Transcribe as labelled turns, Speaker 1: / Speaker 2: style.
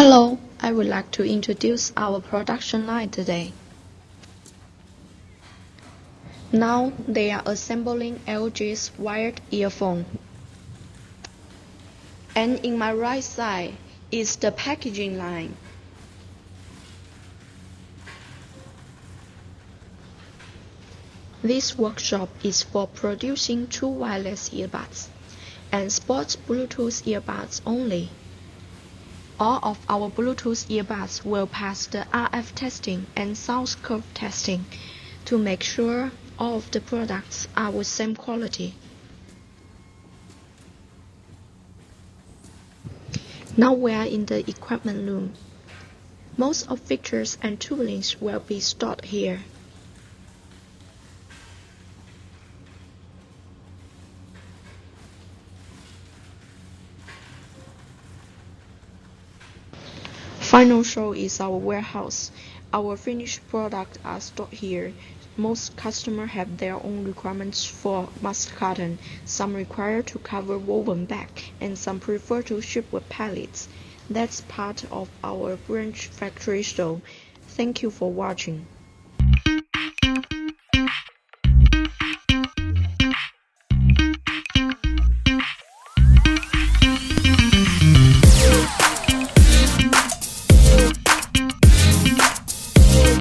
Speaker 1: Hello, I would like to introduce our production line today. Now they are assembling LG's wired earphone. And in my right side is the packaging line. This workshop is for producing true wireless earbuds and sports Bluetooth earbuds only. All of our Bluetooth earbuds will pass the RF testing and sound curve testing to make sure all of the products are with same quality. Now we are in the equipment room. Most of features and toolings will be stored here. Final show is our warehouse. Our finished products are stored here. Most customers have their own requirements for mask carton. Some require to cover woven back, and some prefer to ship with pallets. That's part of our branch factory show. Thank you for watching.